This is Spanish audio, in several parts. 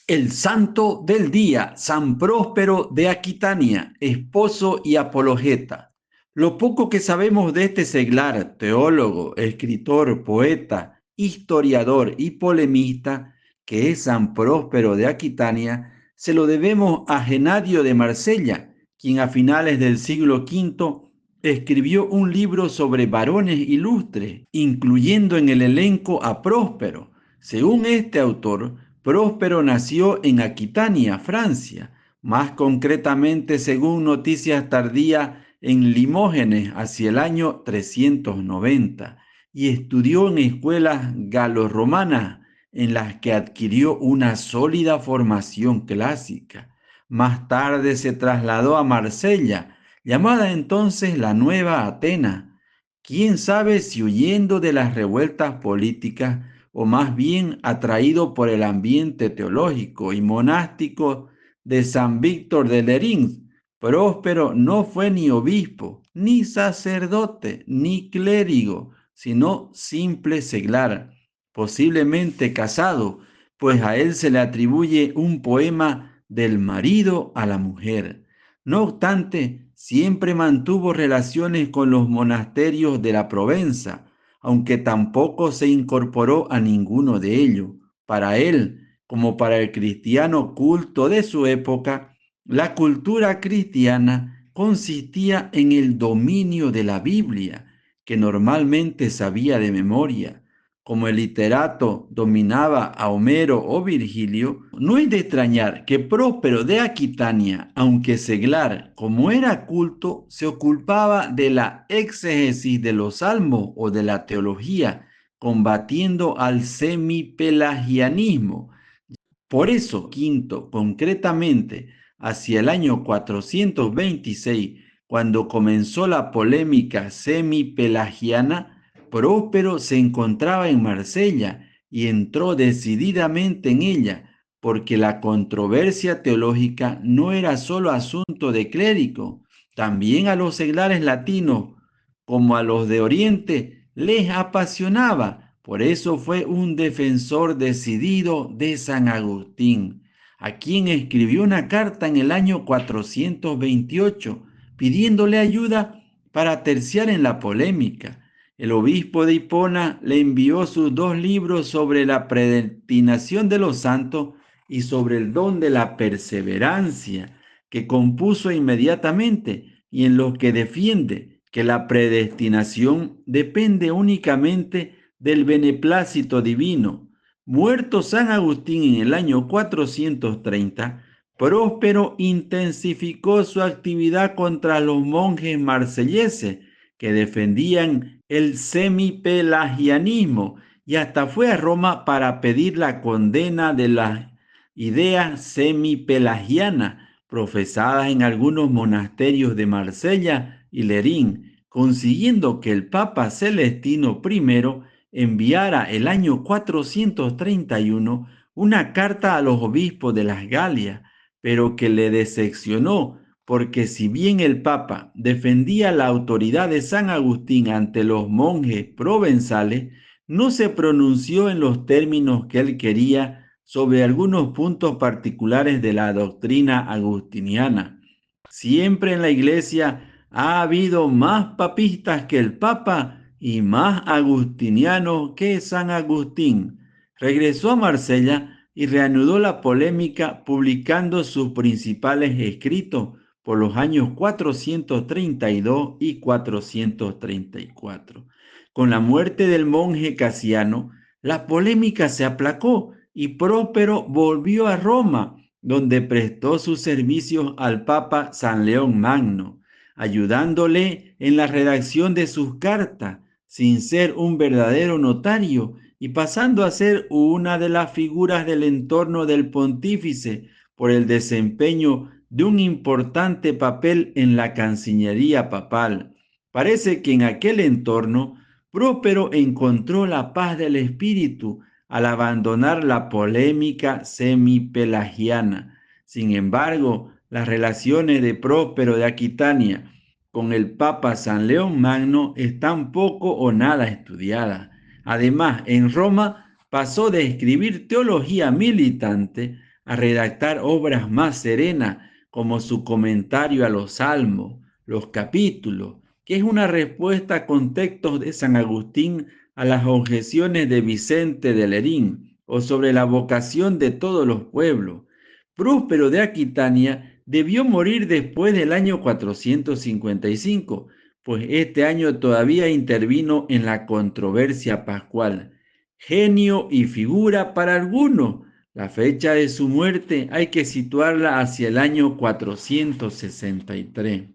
El santo del día, San Próspero de Aquitania, esposo y apologeta. Lo poco que sabemos de este seglar, teólogo, escritor, poeta, historiador y polemista, que es San Próspero de Aquitania, se lo debemos a Genadio de Marsella, quien a finales del siglo V escribió un libro sobre varones ilustres, incluyendo en el elenco a Próspero. Según este autor, Próspero nació en Aquitania, Francia, más concretamente, según noticias tardías, en Limógenes hacia el año 390, y estudió en escuelas galorromanas en las que adquirió una sólida formación clásica. Más tarde se trasladó a Marsella, llamada entonces la Nueva Atenas. Quién sabe si huyendo de las revueltas políticas o más bien atraído por el ambiente teológico y monástico de San Víctor de Lerín. Próspero no fue ni obispo, ni sacerdote, ni clérigo, sino simple seglar, posiblemente casado, pues a él se le atribuye un poema del marido a la mujer. No obstante, siempre mantuvo relaciones con los monasterios de la Provenza, aunque tampoco se incorporó a ninguno de ellos. Para él, como para el cristiano culto de su época, la cultura cristiana consistía en el dominio de la Biblia, que normalmente sabía de memoria. Como el literato dominaba a Homero o Virgilio, no es de extrañar que Próspero de Aquitania, aunque seglar, como era culto, se ocupaba de la exégesis de los salmos o de la teología, combatiendo al semipelagianismo. Por eso, Quinto, concretamente, hacia el año 426, cuando comenzó la polémica semipelagiana, Próspero se encontraba en Marsella y entró decididamente en ella, porque la controversia teológica no era solo asunto de clérigo, también a los seglares latinos, como a los de Oriente, les apasionaba. Por eso fue un defensor decidido de San Agustín, a quien escribió una carta en el año 428, pidiéndole ayuda para terciar en la polémica. El obispo de Hipona le envió sus dos libros sobre la predestinación de los santos y sobre el don de la perseverancia, que compuso inmediatamente y en los que defiende que la predestinación depende únicamente del beneplácito divino. Muerto San Agustín en el año 430, Próspero intensificó su actividad contra los monjes marselleses que defendían el semipelagianismo y hasta fue a Roma para pedir la condena de las ideas semipelagianas profesadas en algunos monasterios de Marsella y Lerín, consiguiendo que el Papa Celestino I enviara el año 431 una carta a los obispos de las Galias, pero que le decepcionó, porque si bien el Papa defendía la autoridad de San Agustín ante los monjes provenzales, no se pronunció en los términos que él quería sobre algunos puntos particulares de la doctrina agustiniana. Siempre en la Iglesia ha habido más papistas que el Papa y más agustinianos que San Agustín. Regresó a Marsella y reanudó la polémica publicando sus principales escritos por los años 432 y 434. Con la muerte del monje Casiano, la polémica se aplacó y Próspero volvió a Roma, donde prestó sus servicios al Papa San León Magno, ayudándole en la redacción de sus cartas, sin ser un verdadero notario y pasando a ser una de las figuras del entorno del pontífice por el desempeño de un importante papel en la Cancillería papal. Parece que en aquel entorno Próspero encontró la paz del espíritu al abandonar la polémica semipelagiana. Sin embargo, las relaciones de Próspero de Aquitania con el Papa San León Magno están poco o nada estudiadas. Además, en Roma pasó de escribir teología militante a redactar obras más serenas, como su comentario a los Salmos, los capítulos, que es una respuesta con textos de San Agustín a las objeciones de Vicente de Lerín, o sobre la vocación de todos los pueblos. Próspero de Aquitania debió morir después del año 455, pues este año todavía intervino en la controversia pascual. Genio y figura para algunos, la fecha de su muerte hay que situarla hacia el año 463.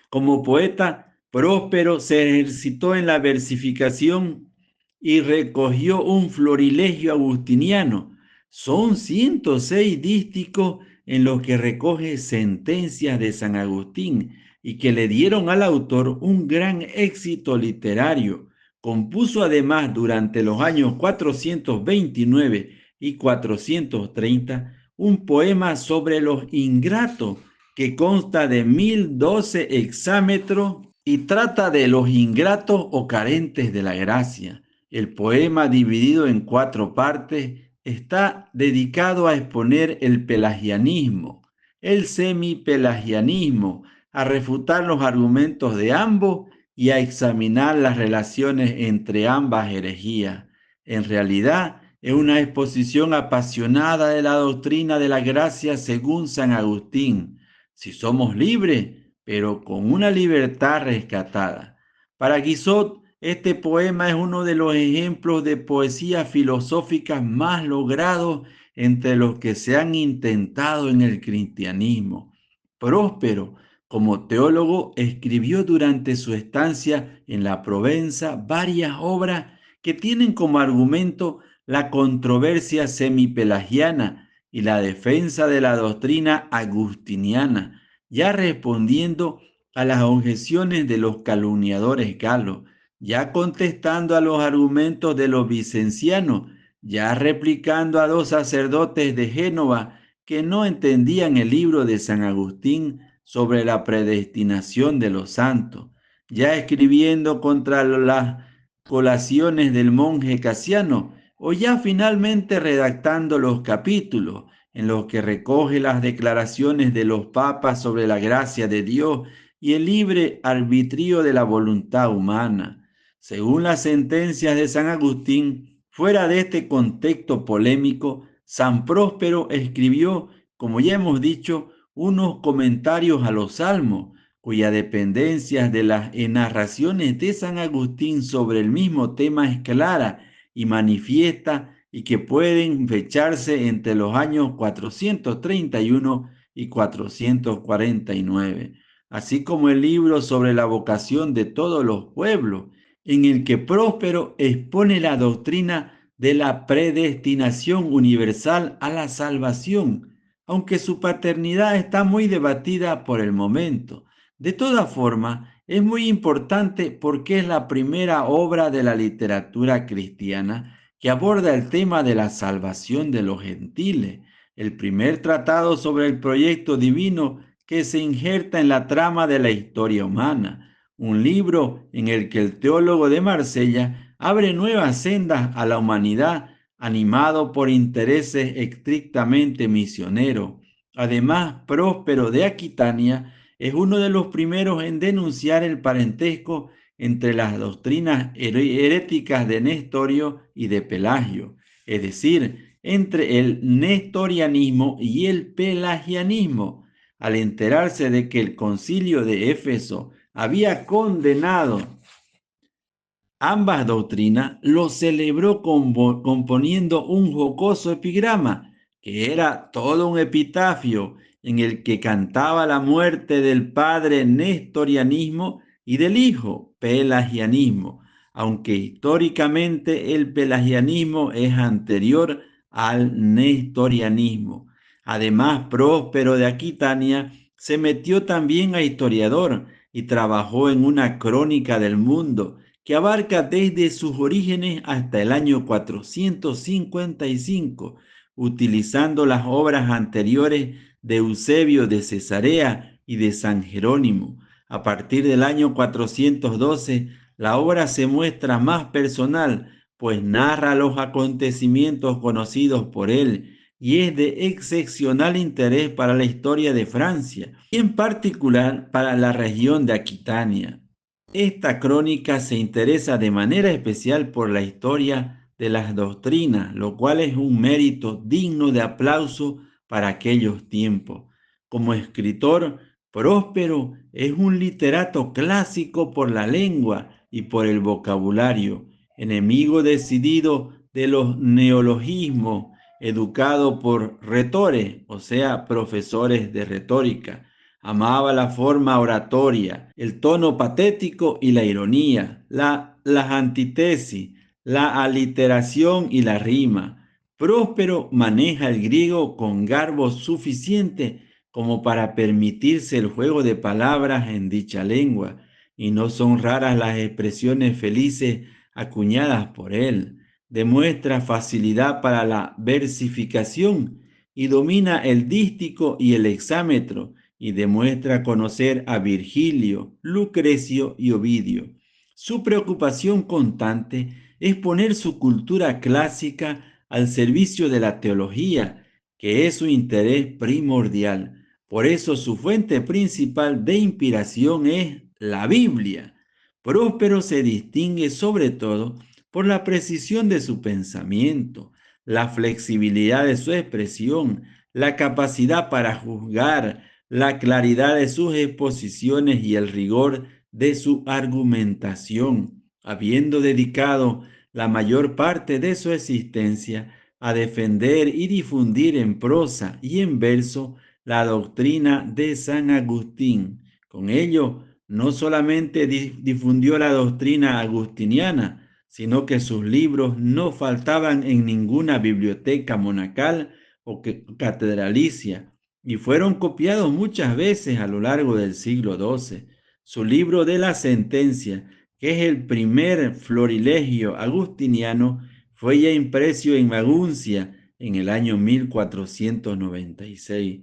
Como poeta, Próspero se ejercitó en la versificación y recogió un florilegio agustiniano. Son 106 dísticos en los que recoge sentencias de San Agustín y que le dieron al autor un gran éxito literario. Compuso además durante los años 429 y 430 un poema sobre los ingratos que consta de 1012 hexámetros y trata de los ingratos o carentes de la gracia. El poema, dividido en 4 partes, está dedicado a exponer el pelagianismo, el semipelagianismo, a refutar los argumentos de ambos y a examinar las relaciones entre ambas herejías. En realidad, es una exposición apasionada de la doctrina de la gracia según San Agustín. Si somos libres, pero con una libertad rescatada. Para Guizot, este poema es uno de los ejemplos de poesía filosófica más logrados entre los que se han intentado en el cristianismo. Próspero, como teólogo, escribió durante su estancia en la Provenza varias obras que tienen como argumento la controversia semipelagiana y la defensa de la doctrina agustiniana, ya respondiendo a las objeciones de los calumniadores galos, ya contestando a los argumentos de los vicencianos, ya replicando a 2 sacerdotes de Génova que no entendían el libro de San Agustín sobre la predestinación de los santos, ya escribiendo contra las colaciones del monje Casiano, o ya finalmente redactando los capítulos en los que recoge las declaraciones de los papas sobre la gracia de Dios y el libre arbitrio de la voluntad humana. Según las sentencias de San Agustín, fuera de este contexto polémico, San Próspero escribió, como ya hemos dicho, unos comentarios a los salmos, cuya dependencia de las narraciones de San Agustín sobre el mismo tema es clara y manifiesta y que pueden fecharse entre los años 431 y 449, así como el libro sobre la vocación de todos los pueblos, en el que Próspero expone la doctrina de la predestinación universal a la salvación, aunque su paternidad está muy debatida por el momento. De todas formas, es muy importante porque es la primera obra de la literatura cristiana que aborda el tema de la salvación de los gentiles, el primer tratado sobre el proyecto divino que se injerta en la trama de la historia humana, un libro en el que el teólogo de Marsella abre nuevas sendas a la humanidad, animado por intereses estrictamente misioneros. Además, Próspero de Aquitania es uno de los primeros en denunciar el parentesco entre las doctrinas heréticas de Nestorio y de Pelagio, es decir, entre el nestorianismo y el pelagianismo, al enterarse de que el concilio de Éfeso había condenado ambas doctrinas, lo celebró componiendo un jocoso epigrama, que era todo un epitafio en el que cantaba la muerte del padre nestorianismo y del hijo pelagianismo, aunque históricamente el pelagianismo es anterior al nestorianismo. Además, Próspero de Aquitania se metió también a historiador y trabajó en una crónica del mundo que abarca desde sus orígenes hasta el año 455, utilizando las obras anteriores de Eusebio de Cesarea y de San Jerónimo. A partir del año 412, la obra se muestra más personal, pues narra los acontecimientos conocidos por él y es de excepcional interés para la historia de Francia y en particular para la región de Aquitania. Esta crónica se interesa de manera especial por la historia de las doctrinas, lo cual es un mérito digno de aplauso para aquellos tiempos. Como escritor, Próspero es un literato clásico por la lengua y por el vocabulario, enemigo decidido de los neologismos, educado por retores, o sea, profesores de retórica. Amaba la forma oratoria, el tono patético y la ironía, las antítesis, la aliteración y la rima. Próspero maneja el griego con garbo suficiente como para permitirse el juego de palabras en dicha lengua, y no son raras las expresiones felices acuñadas por él. Demuestra facilidad para la versificación y domina el dístico y el hexámetro, y demuestra conocer a Virgilio, Lucrecio y Ovidio. Su preocupación constante es poner su cultura clásica al servicio de la teología, que es su interés primordial. Por eso su fuente principal de inspiración es la Biblia. Próspero se distingue sobre todo por la precisión de su pensamiento, la flexibilidad de su expresión, la capacidad para juzgar, la claridad de sus exposiciones y el rigor de su argumentación, habiendo dedicado la mayor parte de su existencia a defender y difundir en prosa y en verso la doctrina de San Agustín. Con ello, no solamente difundió la doctrina agustiniana, sino que sus libros no faltaban en ninguna biblioteca monacal o catedralicia, y fueron copiados muchas veces a lo largo del siglo XII. Su libro de la sentencia, que es el primer florilegio agustiniano, fue ya impreso en Maguncia en el año 1496,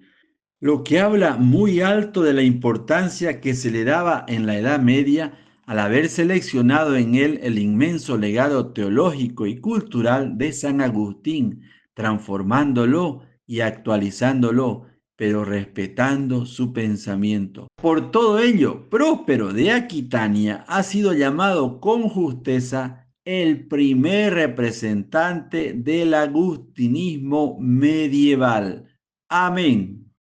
lo que habla muy alto de la importancia que se le daba en la Edad Media al haber seleccionado en él el inmenso legado teológico y cultural de San Agustín, transformándolo y actualizándolo, pero respetando su pensamiento. Por todo ello, Próspero de Aquitania ha sido llamado con justeza el primer representante del agustinismo medieval. Amén.